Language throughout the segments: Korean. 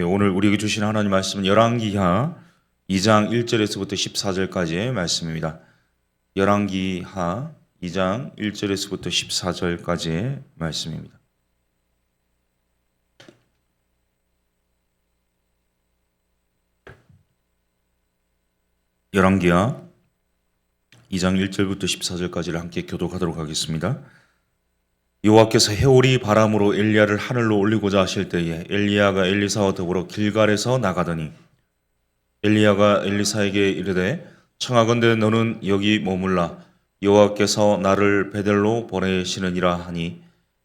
오늘 우리에게 주신 하나님 말씀은 열왕기하 2장 1절에서부터 14절까지의 말씀입니다. 열왕기하 2장 1절에서부터 14절까지의 말씀입니다. 열왕기하 2장 1절부터 14절까지를 함께 교독하도록 하겠습니다. 여호와께서 해오리 바람으로 엘리야를 하늘로 올리고자 하실 때에 엘리야가 엘리사와 더불어 길갈에서 나가더니 엘리야가 엘리사에게 이르되 청하건대 너는 여기 머물라 여호와께서 나를 베델로 보내시느니라 하니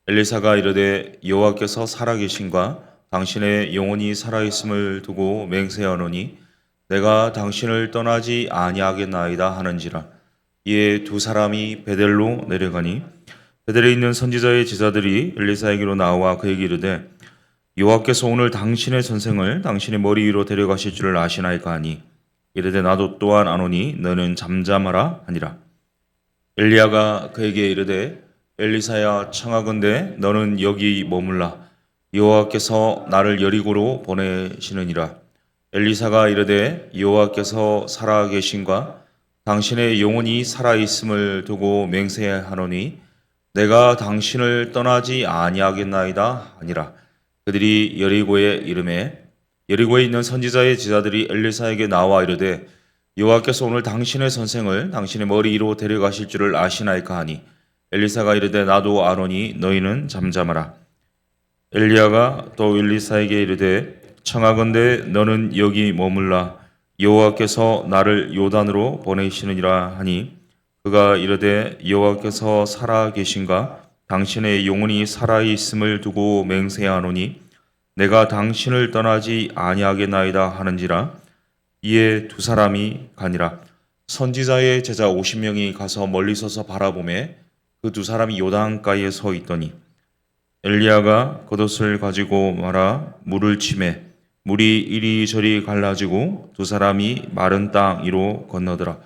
엘리사가 이르되 여호와께서 살아계신과 당신의 영혼이 살아있음을 두고 맹세하노니 내가 당신을 떠나지 아니하겠나이다 하는지라. 이에 두 사람이 베델로 내려가니 베델에 있는 선지자의 제자들이 엘리사에게로 나와 그에게 이르되 여호와께서 오늘 당신의 선생을 당신의 머리 위로 데려가실 줄을 아시나이까 하니 이르되 나도 또한 아노니 너는 잠잠하라 하니라. 엘리야가 그에게 이르되 엘리사야 청하건대 너는 여기 머물라 여호와께서 나를 여리고로 보내시느니라. 엘리사가 이르되 여호와께서 살아계신과 당신의 영혼이 살아있음을 두고 맹세하노니 내가 당신을 떠나지 아니하겠나이다 하니라. 그들이 여리고에 이르매 여리고에 있는 선지자의 제자들이 엘리사에게 나와 이르되 여호와께서 오늘 당신의 선생을 당신의 머리 위로 데려가실 줄을 아시나이까 하니 엘리사가 이르되 나도 아노니 너희는 잠잠하라. 엘리야가 또 엘리사에게 이르되 청하건대 너는 여기 머물라 여호와께서 나를 요단으로 보내시느니라 하니 그가 이르되 여호와께서 살아계신가 당신의 영혼이 살아있음을 두고 맹세하노니 내가 당신을 떠나지 아니하겠나이다 하는지라. 이에 두 사람이 가니라. 선지자의 제자 50명이 가서 멀리 서서 바라보매 그 두 사람이 요단가에 서 있더니 엘리야가 겉옷을 가지고 말아 물을 치매 물이 이리저리 갈라지고 두 사람이 마른 땅 위로 건너더라.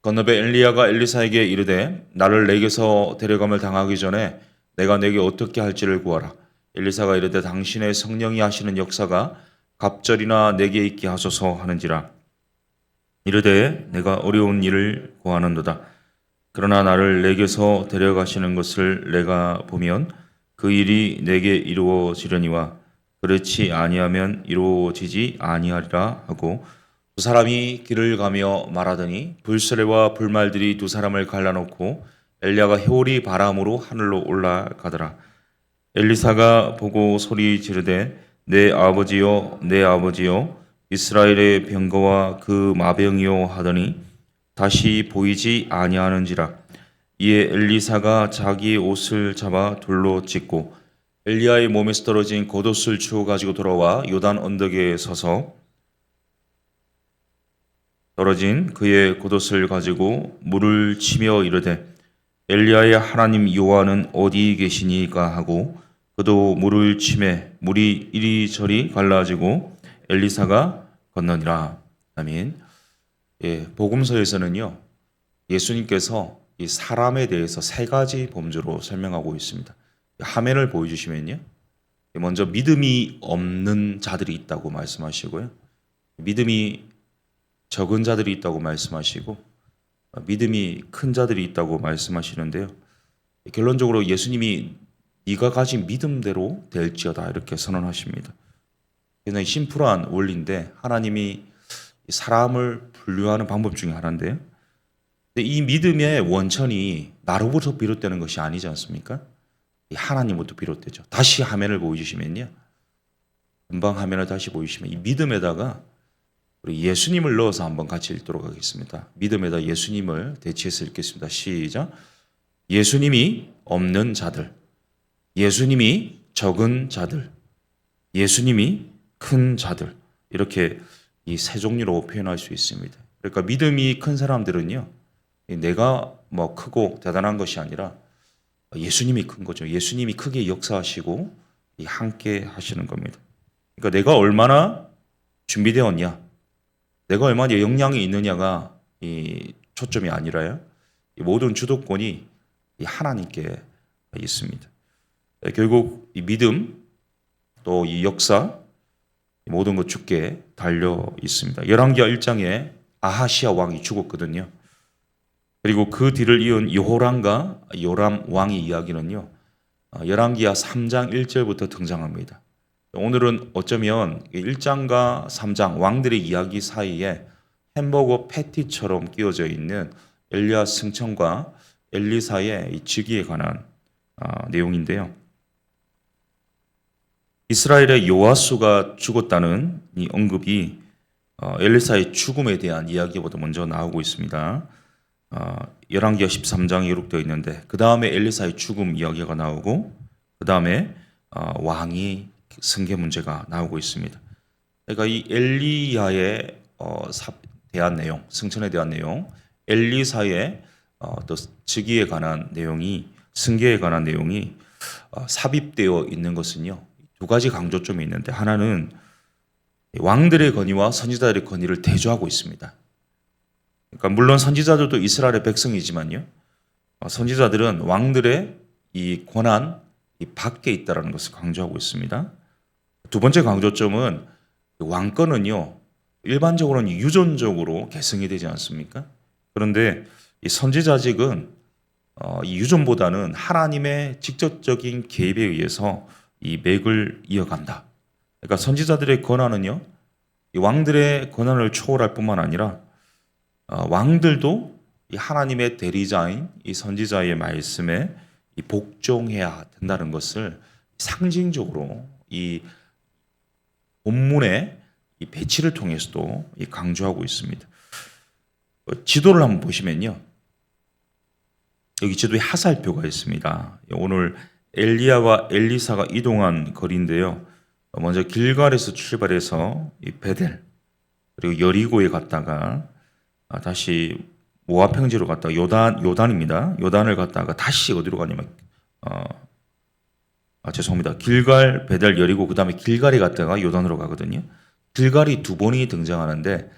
건너배 엘리야가 엘리사에게 이르되 나를 내게서 데려감을 당하기 전에 내가 내게 어떻게 할지를 구하라. 엘리사가 이르되 당신의 성령이 하시는 역사가 갑절이나 내게 있게 하소서 하는지라. 이르되 내가 어려운 일을 구하는도다. 그러나 나를 내게서 데려가시는 것을 내가 보면 그 일이 내게 이루어지려니와 그렇지 아니하면 이루어지지 아니하리라 하고 두 사람이 길을 가며 말하더니 불수레와 불말들이 두 사람을 갈라놓고 엘리야가 해오리 바람으로 하늘로 올라가더라. 엘리사가 보고 소리 지르되 내 아버지여 내 아버지여 이스라엘의 병거와 그 마병이요 하더니 다시 보이지 아니하는지라. 이에 엘리사가 자기의 옷을 잡아 둘로 찢고 엘리야의 몸에서 떨어진 겉옷을 주워 가지고 돌아와 요단 언덕에 서서 떨어진 그의 겉옷을 가지고 물을 치며 이르되 엘리야의 하나님 여호와는 어디 계시니까 하고 그도 물을 치매 물이 이리저리 갈라지고 엘리사가 건너니라. 아멘. 복음서에서는요 예수님께서 이 사람에 대해서 세 가지 범주로 설명하고 있습니다. 화면을 보여주시면요 먼저 믿음이 없는 자들이 있다고 말씀하시고요 믿음이 적은 자들이 있다고 말씀하시고 믿음이 큰 자들이 있다고 말씀하시는데요. 결론적으로 예수님이 네가 가진 믿음대로 될지어다 이렇게 선언하십니다. 굉장히 심플한 원리인데 하나님이 사람을 분류하는 방법 중에 하나인데요. 근데 이 믿음의 원천이 나로부터 비롯되는 것이 아니지 않습니까? 하나님부터 비롯되죠. 다시 화면을 보여주시면요. 금방 화면을 다시 보여주시면 이 믿음에다가 우리 예수님을 넣어서 한번 같이 읽도록 하겠습니다. 믿음에다 예수님을 대치해서 읽겠습니다. 시작. 예수님이 없는 자들, 예수님이 적은 자들, 예수님이 큰 자들 이렇게 이 세 종류로 표현할 수 있습니다. 그러니까 믿음이 큰 사람들은요 내가 뭐 크고 대단한 것이 아니라 예수님이 큰 거죠. 예수님이 크게 역사하시고 함께 하시는 겁니다. 그러니까 내가 얼마나 준비되었냐 내가 얼마나 역량이 있느냐가 이 초점이 아니라요. 이 모든 주도권이 이 하나님께 있습니다. 결국 이 믿음 또 이 역사 모든 것 죽게 달려 있습니다. 열왕기하 1장에 아하시아 왕이 죽었거든요. 그리고 그 뒤를 이은 여호람과 요람 왕의 이야기는요. 열왕기하 3장 1절부터 등장합니다. 오늘은 어쩌면 1장과 3장 왕들의 이야기 사이에 햄버거 패티처럼 끼워져 있는 엘리야 승천과 엘리사의 즉위에 관한 내용인데요. 이스라엘의 요아수가 죽었다는 이 언급이 엘리사의 죽음에 대한 이야기보다 먼저 나오고 있습니다. 열왕기하 13장에 기록되어 있는데 그 다음에 엘리사의 죽음 이야기가 나오고 그 다음에 왕이 승계 문제가 나오고 있습니다. 그러니까 이 엘리야에 대한 내용, 승천에 대한 내용, 엘리사의 또 즉위에 관한 내용이 승계에 관한 내용이 삽입되어 있는 것은요. 두 가지 강조점이 있는데 하나는 왕들의 권위와 선지자들의 권위를 대조하고 있습니다. 그러니까 물론 선지자들도 이스라엘의 백성이지만요. 선지자들은 왕들의 이 권한 이 밖에 있다라는 것을 강조하고 있습니다. 두 번째 강조점은 왕권은요. 일반적으로는 유전적으로 계승이 되지 않습니까? 그런데 이 선지자직은 이 유전보다는 하나님의 직접적인 개입에 의해서 이 맥을 이어간다. 그러니까 선지자들의 권한은요, 이 왕들의 권한을 초월할 뿐만 아니라 왕들도 이 하나님의 대리자인 이 선지자의 말씀에 이 복종해야 된다는 것을 상징적으로 이 본문의 이 배치를 통해서도 이 강조하고 있습니다. 지도를 한번 보시면요, 여기 지도에 하살표가 있습니다. 오늘 엘리야와 엘리사가 이동한 거리인데요. 먼저 길갈에서 출발해서 이 베델 그리고 여리고에 갔다가 다시 모압 평지로 갔다가 요단입니다. 요단을 갔다가 다시 어디로 가냐면 죄송합니다. 길갈, 베델, 여리고 그다음에 길갈에 갔다가 요단으로 가거든요. 길갈이 두 번이 등장하는데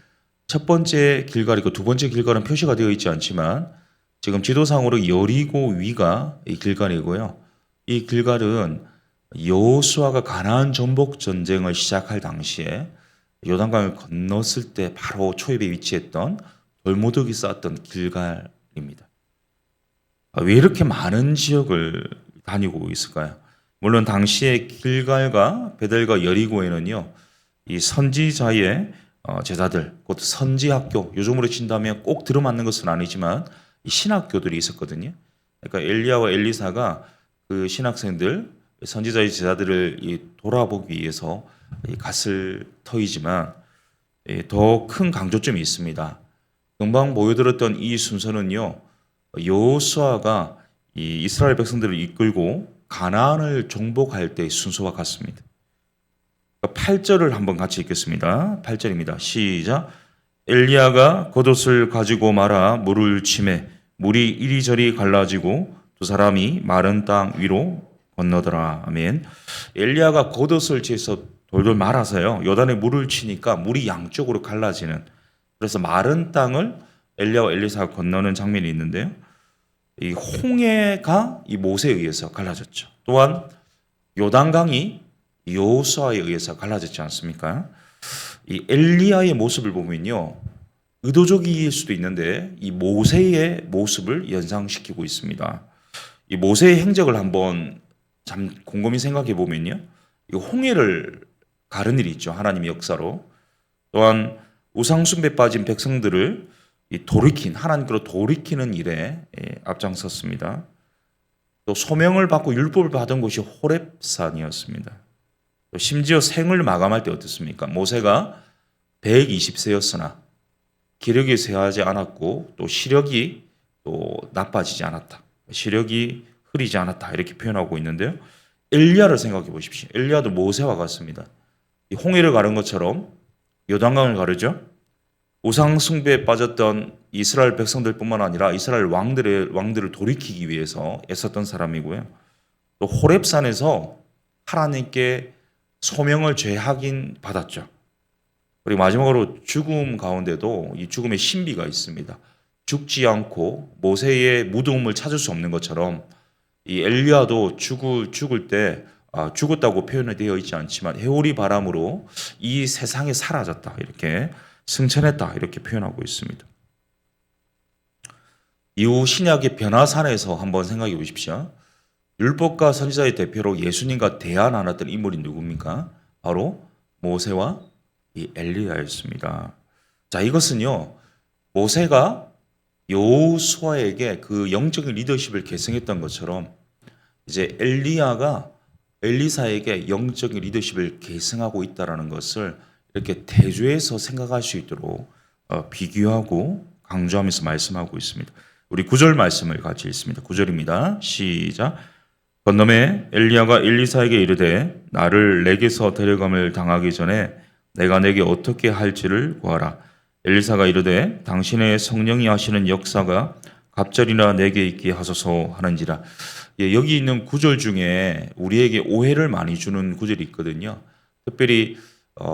첫 번째 길갈이고 두 번째 길갈은 표시가 되어 있지 않지만 지금 지도상으로 여리고 위가 이 길갈이고요. 이 길갈은 여호수아가 가나안 정복 전쟁을 시작할 당시에 요단강을 건넜을 때 바로 초입에 위치했던 돌무더기 쌓았던 길갈입니다. 왜 이렇게 많은 지역을 다니고 있을까요? 물론 당시에 길갈과 베델과 여리고에는요, 이 선지자의 제자들, 곧 선지학교, 요즘으로 친다면 꼭 들어맞는 것은 아니지만 이 신학교들이 있었거든요. 그러니까 엘리야와 엘리사가 그 신학생들, 선지자의 제자들을 돌아보기 위해서 갔을 터이지만 더 큰 강조점이 있습니다. 금방 보여드렸던 이 순서는요, 여호수아가 이 이스라엘 백성들을 이끌고 가나안을 정복할 때의 순서와 같습니다. 8절을 한번 같이 읽겠습니다. 8절입니다. 시작. 엘리야가 겉옷을 가지고 말아 물을 치매 물이 이리저리 갈라지고 두 사람이 마른 땅 위로 건너더라. 아멘. 엘리야가 겉옷을 취해서 돌돌 말아서요. 요단에 물을 치니까 물이 양쪽으로 갈라지는, 그래서 마른 땅을 엘리야와 엘리사가 건너는 장면이 있는데요. 이 홍해가 이 모세에 의해서 갈라졌죠. 또한 요단강이 여호수아에 의해서 갈라졌지 않습니까? 이 엘리야의 모습을 보면요, 의도적일 수도 있는데 이 모세의 모습을 연상시키고 있습니다. 이 모세의 행적을 한번 참 곰곰이 생각해 보면요, 이 홍해를 가른 일이 있죠. 하나님의 역사로. 또한 우상숭배에 빠진 백성들을 하나님께로 돌이키는 일에 앞장섰습니다. 또 소명을 받고 율법을 받은 곳이 호렙산이었습니다. 또 심지어 생을 마감할 때 어떻습니까? 모세가 120세였으나 기력이 쇠하지 않았고 또 시력이 또 나빠지지 않았다. 시력이 흐리지 않았다. 이렇게 표현하고 있는데요. 엘리야를 생각해 보십시오. 엘리야도 모세와 같습니다. 이 홍해를 가른 것처럼 요단강을 가르죠. 우상 숭배에 빠졌던 이스라엘 백성들뿐만 아니라 이스라엘 왕들을 돌이키기 위해서 애썼던 사람이고요. 또 호렙산에서 하나님께 소명을 죄하긴 받았죠. 그리고 마지막으로 죽음 가운데도 이 죽음의 신비가 있습니다. 죽지 않고 모세의 무덤을 찾을 수 없는 것처럼 이 엘리야도 죽을 때 죽었다고 표현이 되어 있지 않지만 해오리 바람으로 이 세상에 사라졌다, 이렇게 승천했다, 이렇게 표현하고 있습니다. 이후 신약의 변화산에서 한번 생각해 보십시오. 율법과 선지자의 대표로 예수님과 대화 나눴던 인물이 누굽니까? 바로 모세와 이 엘리야였습니다. 자, 이것은요, 모세가 여호수아에게 그 영적인 리더십을 계승했던 것처럼 이제 엘리야가 엘리사에게 영적인 리더십을 계승하고 있다라는 것을 이렇게 대조해서 생각할 수 있도록 비교하고 강조하면서 말씀하고 있습니다. 우리 9절 말씀을 같이 읽습니다. 9절입니다. 시작. 건너매 엘리야가 엘리사에게 이르되 나를 내게서 데려감을 당하기 전에 내가 내게 어떻게 할지를 구하라. 엘리사가 이르되 당신의 성령이 하시는 역사가 갑절이나 내게 있게 하소서 하는지라. 여기 있는 구절 중에 우리에게 오해를 많이 주는 구절이 있거든요. 특별히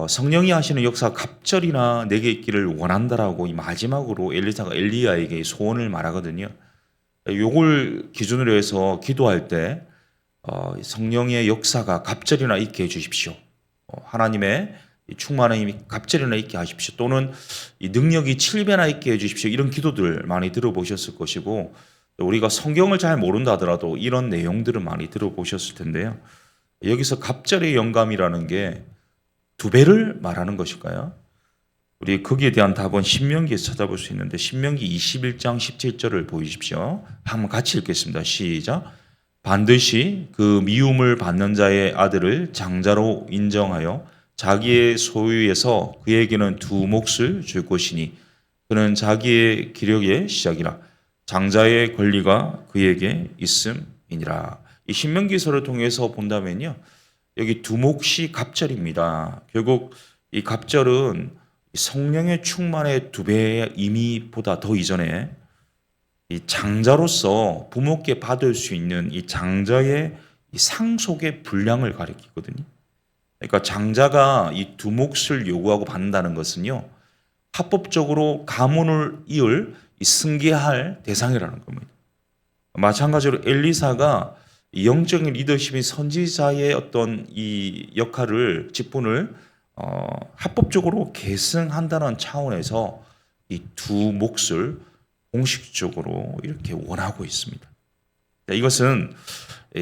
성령이 하시는 역사가 갑절이나 내게 있기를 원한다라고 이 마지막으로 엘리사가 엘리야에게 소원을 말하거든요. 요걸 기준으로 해서 기도할 때 성령의 역사가 갑절이나 있게 해주십시오. 하나님의 충만함이 갑절이나 있게 하십시오. 또는 이 능력이 7배나 있게 해주십시오. 이런 기도들 많이 들어보셨을 것이고, 우리가 성경을 잘 모른다 하더라도 이런 내용들을 많이 들어보셨을 텐데요. 여기서 갑절의 영감이라는 게 2배를 말하는 것일까요? 우리 거기에 대한 답은 신명기에서 찾아볼 수 있는데, 신명기 21장 17절을 보이십시오. 한번 같이 읽겠습니다. 시작. 반드시 그 미움을 받는 자의 아들을 장자로 인정하여 자기의 소유에서 그에게는 2 몫을 줄 것이니 그는 자기의 기력의 시작이라. 장자의 권리가 그에게 있음이니라. 이 신명기서를 통해서 본다면요, 여기 2 몫이 갑절입니다. 결국 이 갑절은 성령의 충만의 2배의 의미보다 더 이전에 이 장자로서 부모께 받을 수 있는 이 장자의 이 상속의 분량을 가리키거든요. 그러니까 장자가 이 2 몫을 요구하고 받는다는 것은요, 합법적으로 가문을 이을 승계할 대상이라는 겁니다. 마찬가지로 엘리사가 영적인 리더십인 선지자의 어떤 이 역할을 직분을 합법적으로 계승한다는 차원에서 이 2 몫을 공식적으로 이렇게 원하고 있습니다. 이것은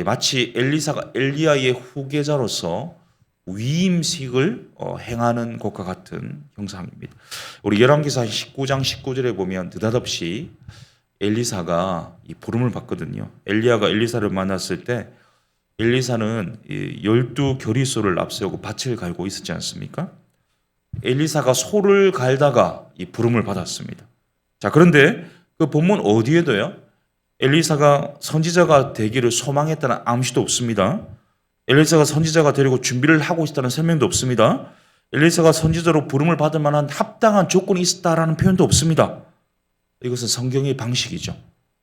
마치 엘리사가 엘리야의 후계자로서 위임식을 행하는 것과 같은 형상입니다. 우리 열왕기사 19장 19절에 보면 느닷없이 엘리사가 이 부름을 받거든요. 엘리야가 엘리사를 만났을 때 엘리사는 12겨리소를 앞세우고 밭을 갈고 있었지 않습니까? 엘리사가 소를 갈다가 이 부름을 받았습니다. 자, 그런데 그 본문 어디에도요, 엘리사가 선지자가 되기를 소망했다는 암시도 없습니다. 엘리사가 선지자가 되려고 준비를 하고 있다는 설명도 없습니다. 엘리사가 선지자로 부름을 받을 만한 합당한 조건이 있었다라는 표현도 없습니다. 이것은 성경의 방식이죠.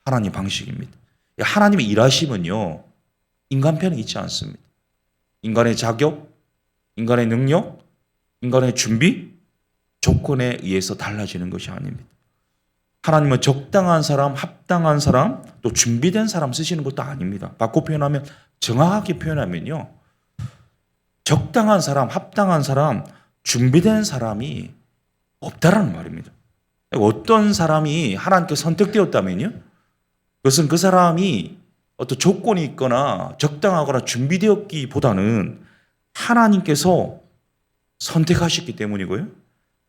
하나님 방식입니다. 하나님의 일하심은요, 인간 편에 있지 않습니다. 인간의 자격, 인간의 능력, 인간의 준비, 조건에 의해서 달라지는 것이 아닙니다. 하나님은 적당한 사람, 합당한 사람, 또 준비된 사람 쓰시는 것도 아닙니다. 바꿔 표현하면, 정확하게 표현하면요, 적당한 사람, 합당한 사람, 준비된 사람이 없다라는 말입니다. 어떤 사람이 하나님께 선택되었다면요, 그것은 그 사람이 어떤 조건이 있거나 적당하거나 준비되었기보다는 하나님께서 선택하셨기 때문이고요,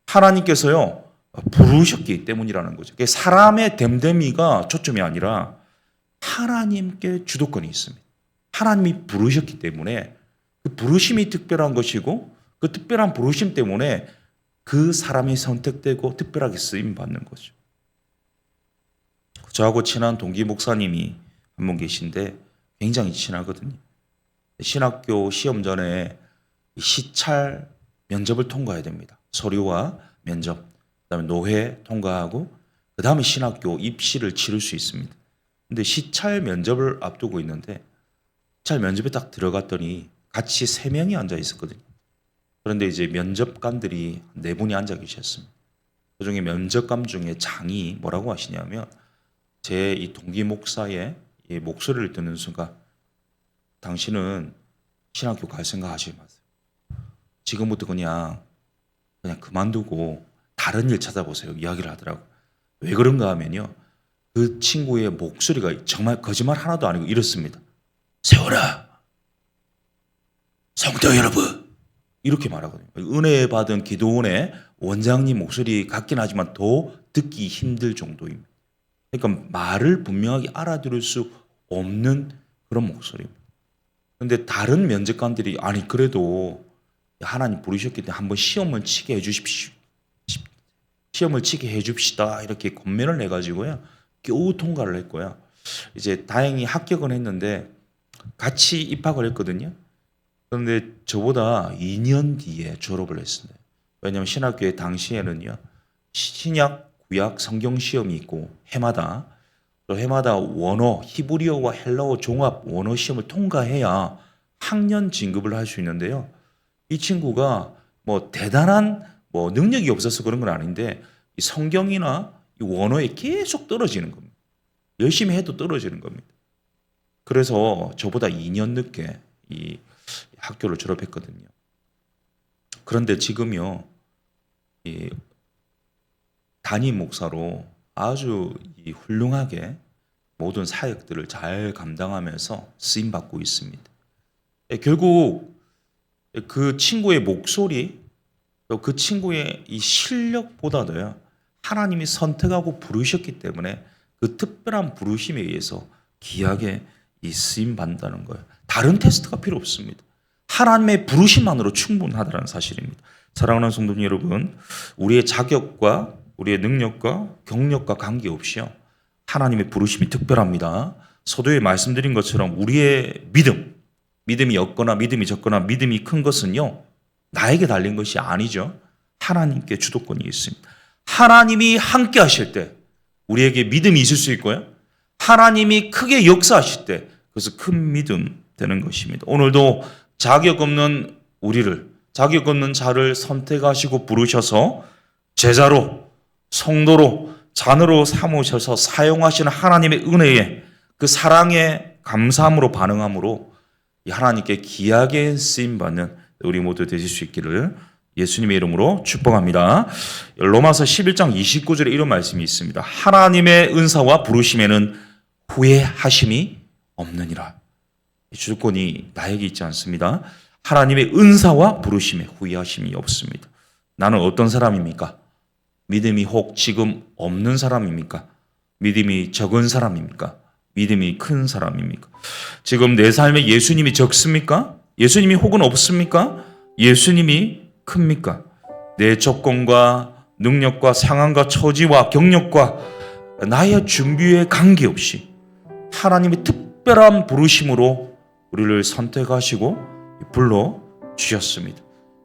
하나님께서요 부르셨기 때문이라는 거죠. 사람의 됨됨이가 초점이 아니라 하나님께 주도권이 있습니다. 하나님이 부르셨기 때문에 그 부르심이 특별한 것이고, 그 특별한 부르심 때문에 그 사람이 선택되고 특별하게 쓰임 받는 거죠. 저하고 친한 동기 목사님이 한 분 계신데 굉장히 친하거든요. 신학교 시험 전에 시찰 면접을 통과해야 됩니다. 서류와 면접, 그다음에 노회 통과하고 그다음에 신학교 입시를 치를 수 있습니다. 근데 시찰 면접을 앞두고 있는데 시찰 면접에 딱 들어갔더니 같이 3명이 앉아 있었거든요. 그런데 이제 면접관들이 4분이 앉아 계셨습니다. 그중에 면접관 중에 장이 뭐라고 하시냐면, 제 이 동기 목사의 이 목소리를 듣는 순간 당신은 신학교 갈 생각 하지 마세요. 지금부터 그냥 그만두고 다른 일 찾아보세요. 이야기를 하더라고요. 왜 그런가 하면요. 그 친구의 목소리가 정말 거짓말 하나도 아니고 이렇습니다. 세월아, 성도 여러분, 이렇게 말하거든요. 은혜 받은 기도원의 원장님 목소리 같긴 하지만 더 듣기 힘들 정도입니다. 그러니까 말을 분명하게 알아들을 수 없는 그런 목소리입니다. 그런데 다른 면접관들이 아니 그래도 하나님 부르셨기 때문에 한번 시험을 치게 해주십시오. 시험을 치게 해줍시다. 이렇게 권면을 해가지고요. 겨우 통과를 했고요. 이제 다행히 합격은 했는데 같이 입학을 했거든요. 그런데 저보다 2년 뒤에 졸업을 했습니다. 왜냐하면 신학교에 당시에는요. 신약, 구약, 성경 시험이 있고 해마다 원어, 히브리어와 헬라어 종합 원어 시험을 통과해야 학년 진급을 할 수 있는데요. 이 친구가 뭐 대단한 능력이 없어서 그런 건 아닌데 이 성경이나 이 원어에 계속 떨어지는 겁니다. 열심히 해도 떨어지는 겁니다. 그래서 저보다 2년 늦게 이 학교를 졸업했거든요. 그런데 지금요, 이 담임 목사로 아주 훌륭하게 모든 사역들을 잘 감당하면서 쓰임 받고 있습니다. 결국 그 친구의 목소리, 또 그 친구의 이 실력보다도요, 하나님이 선택하고 부르셨기 때문에 그 특별한 부르심에 의해서 귀하게 이 쓰임 받는다는 거예요. 다른 테스트가 필요 없습니다. 하나님의 부르심만으로 충분하다는 사실입니다. 사랑하는 성도님 여러분, 우리의 자격과 우리의 능력과 경력과 관계없이요, 하나님의 부르심이 특별합니다. 서두에 말씀드린 것처럼 우리의 믿음이 없거나 믿음이 적거나 믿음이 큰 것은요, 나에게 달린 것이 아니죠. 하나님께 주도권이 있습니다. 하나님이 함께 하실 때 우리에게 믿음이 있을 수 있고요. 하나님이 크게 역사하실 때 그래서 큰 믿음 되는 것입니다. 오늘도 자격 없는 자를 선택하시고 부르셔서 제자로, 성도로, 자녀로 삼으셔서 사용하시는 하나님의 은혜에 그 사랑에 감사함으로 반응함으로 하나님께 귀하게 쓰임받는 우리 모두 되실 수 있기를 예수님의 이름으로 축복합니다. 로마서 11장 29절에 이런 말씀이 있습니다. 하나님의 은사와 부르심에는 후회하심이 없느니라. 주도권이 나에게 있지 않습니다. 하나님의 은사와 부르심에 후회하심이 없습니다. 나는 어떤 사람입니까? 믿음이 혹 지금 없는 사람입니까? 믿음이 적은 사람입니까? 믿음이 큰 사람입니까? 지금 내 삶에 예수님이 적습니까? 예수님이 혹은 없습니까? 예수님이 큽니까? 내 조건과 능력과 상황과 처지와 경력과 나의 준비에 관계없이 하나님의 특별한 부르심으로 우리를 선택하시고 불러주셨습니다.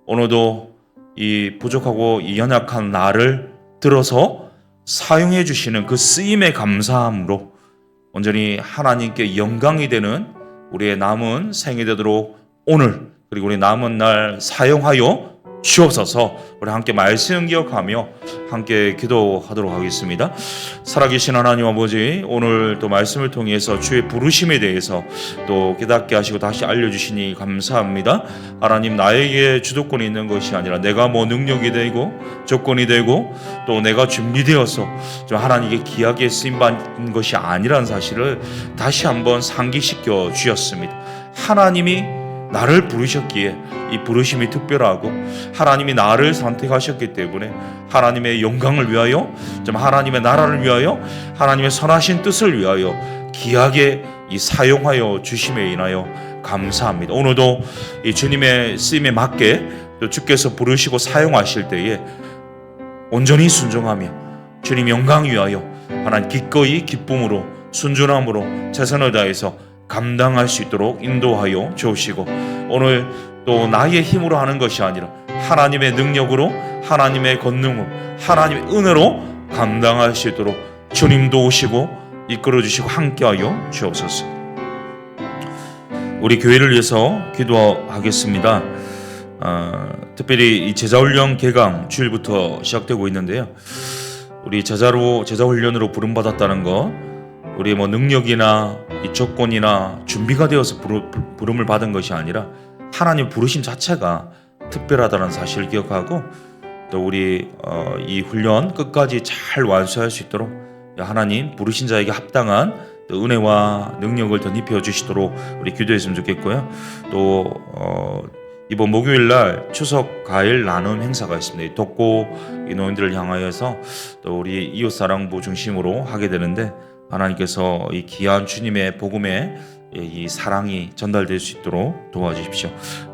오늘도 이 부족하고 이 연약한 나를 들어서 사용해 주시는 그 쓰임에 감사함으로 온전히 하나님께 영광이 되는 우리의 남은 생이 되도록 오늘 그리고 우리 남은 날 사용하여 주옵소서. 우리 함께 말씀 기억하며 함께 기도하도록 하겠습니다. 살아계신 하나님 아버지, 오늘 또 말씀을 통해서 주의 부르심에 대해서 또 깨닫게 하시고 다시 알려주시니 감사합니다. 하나님, 나에게 주도권이 있는 것이 아니라 내가 능력이 되고 조건이 되고 또 내가 준비되어서 좀 하나님께 귀하게 쓰임받는 것이 아니라는 사실을 다시 한번 상기시켜 주셨습니다. 하나님이 나를 부르셨기에 이 부르심이 특별하고 하나님이 나를 선택하셨기 때문에 하나님의 영광을 위하여, 좀 하나님의 나라를 위하여, 하나님의 선하신 뜻을 위하여 귀하게 이 사용하여 주심에 인하여 감사합니다. 오늘도 이 주님의 쓰임에 맞게 또 주께서 부르시고 사용하실 때에 온전히 순종하며 주님 영광 위하여 하나님 기꺼이 기쁨으로 순전함으로 최선을 다해서 감당할 수 있도록 인도하여 주시고, 오늘 또 나의 힘으로 하는 것이 아니라 하나님의 능력으로, 하나님의 권능으로, 하나님의 은혜로 감당할 수 있도록 주님도 오시고 이끌어 주시고 함께하여 주옵소서. 우리 교회를 위해서 기도하겠습니다. 특별히 이 제자훈련 개강 주일부터 시작되고 있는데요. 우리 제자훈련으로 부름받았다는 것, 우리의 능력이나 이 조건이나 준비가 되어서 부름을 받은 것이 아니라 하나님 부르심 자체가 특별하다는 사실을 기억하고 또 우리 이 훈련 끝까지 잘 완수할 수 있도록 하나님 부르신 자에게 합당한 또 은혜와 능력을 덧입혀 주시도록 우리 기도했으면 좋겠고요. 또 이번 목요일 날 추석 과일 나눔 행사가 있습니다. 독고 이 노인들을 향하여서 또 우리 이웃사랑부 중심으로 하게 되는데 하나님께서 이 귀한 주님의 복음의 이 사랑이 전달될 수 있도록 도와주십시오.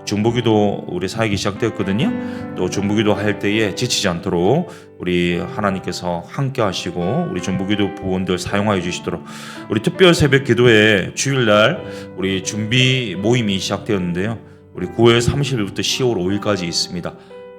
중보기도 우리 사역이 시작되었거든요. 또 중보기도 할 때에 지치지 않도록 우리 하나님께서 함께 하시고 우리 중보기도 부원들 사용하여 주시도록 우리 특별 새벽 기도회 주일날 우리 준비 모임이 시작되었는데요. 우리 9월 30일부터 10월 5일까지 있습니다.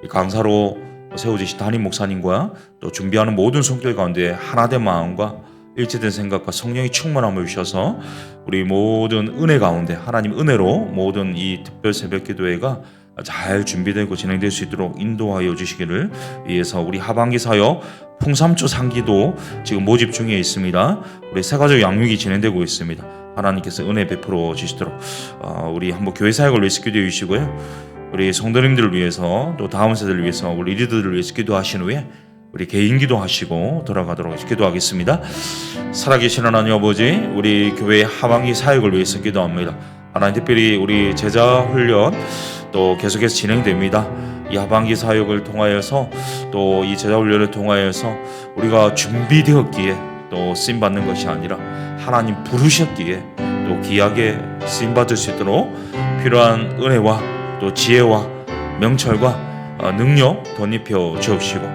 강사로 세워주신 담임 목사님과 또 준비하는 모든 손길 가운데 하나된 마음과 일치된 생각과 성령의 충만함을 주셔서 우리 모든 은혜 가운데 하나님 은혜로 모든 이 특별 새벽 기도회가 잘 준비되고 진행될 수 있도록 인도하여 주시기를 위해서 우리 하반기 사역 풍삼초 상기도 지금 모집 중에 있습니다. 우리 새가족 양육이 진행되고 있습니다. 하나님께서 은혜 베풀어 주시도록 우리 한번 교회 사역을 위해서 기도해 주시고요. 우리 성도님들을 위해서 또 다음 세대를 위해서 우리 리더들을 위해서 기도하신 후에 우리 개인 기도하시고 돌아가도록 기도하겠습니다. 살아계신 하나님 아버지, 우리 교회 하반기 사역을 위해서 기도합니다. 하나님 특별히 우리 제자 훈련 또 계속해서 진행됩니다. 이 하반기 사역을 통하여서 또 이 제자 훈련을 통하여서 우리가 준비되었기에 또 쓰임 받는 것이 아니라 하나님 부르셨기에 또 귀하게 쓰임 받을 수 있도록 필요한 은혜와 또 지혜와 명철과 능력 덧입혀 주옵시고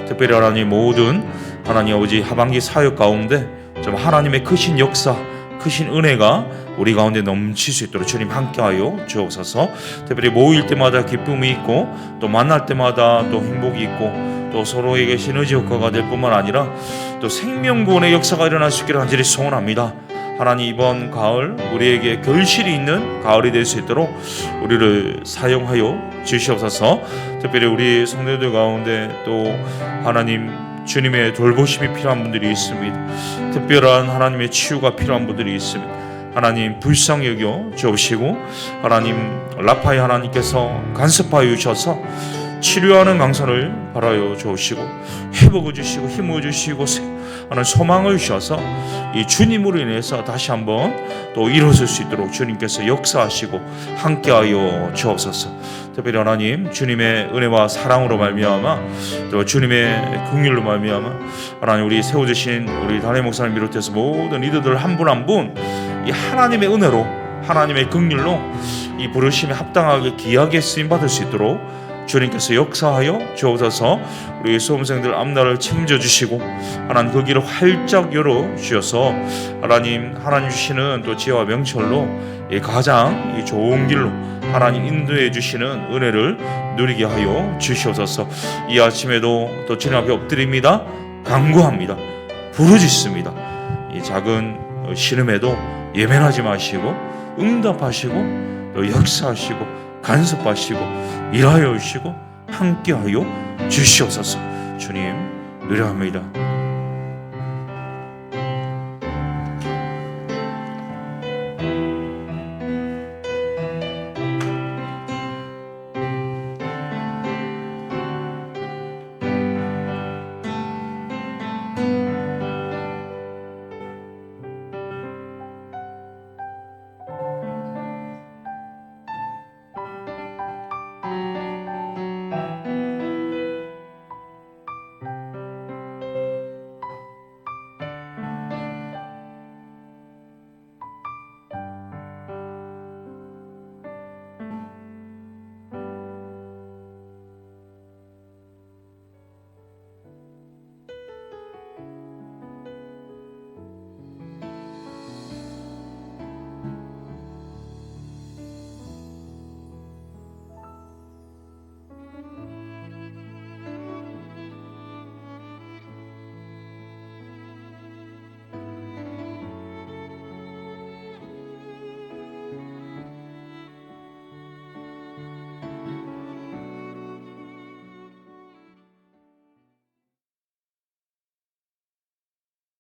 특별히 하나님 모든 하나님 아버지 하반기 사역 가운데 좀 하나님의 크신 역사 크신 은혜가 우리 가운데 넘칠 수 있도록 주님 함께하여 주옵소서. 특별히 모일 때마다 기쁨이 있고 또 만날 때마다 또 행복이 있고 또 서로에게 시너지 효과가 될 뿐만 아니라 또 생명구원의 역사가 일어날 수 있기를 간절히 소원합니다. 하나님 이번 가을 우리에게 결실이 있는 가을이 될 수 있도록 우리를 사용하여 주시옵소서. 특별히 우리 성도들 가운데 또 하나님 주님의 돌보심이 필요한 분들이 있습니다. 특별한 하나님의 치유가 필요한 분들이 있습니다. 하나님 불쌍히 여겨 주옵시고 하나님 라파의 하나님께서 간섭하여 주셔서 치료하는 강선을 바라여 주시고 회복을 주시고 힘을 주시고 하는 소망을 주셔서 이 주님으로 인해서 다시 한번 또 일어설 수 있도록 주님께서 역사하시고 함께하여 주옵소서. 특별히 하나님 주님의 은혜와 사랑으로 말미암아 또 주님의 긍휼로 말미암아 하나님 우리 세워주신 우리 담임 목사님 비롯해서 모든 리더들 한 분 한 분 이 하나님의 은혜로 하나님의 긍휼로 이 부르심에 합당하게 귀하게 쓰임받을 수 있도록 주님께서 역사하여 주옵소서. 우리 수험생들 앞날을 책임져주시고 하나님 그 길을 활짝 열어주셔서 하나님 주시는 또 지혜와 명철로 가장 이 좋은 길로 하나님 인도해 주시는 은혜를 누리게 하여 주시옵소서. 이 아침에도 또 주님 앞에 엎드립니다. 간구합니다. 부르짖습니다. 이 작은 신음에도 예면하지 마시고 응답하시고 또 역사하시고 간섭하시고 일하여 주시고 함께하여 주시옵소서. 주님 의뢰합니다.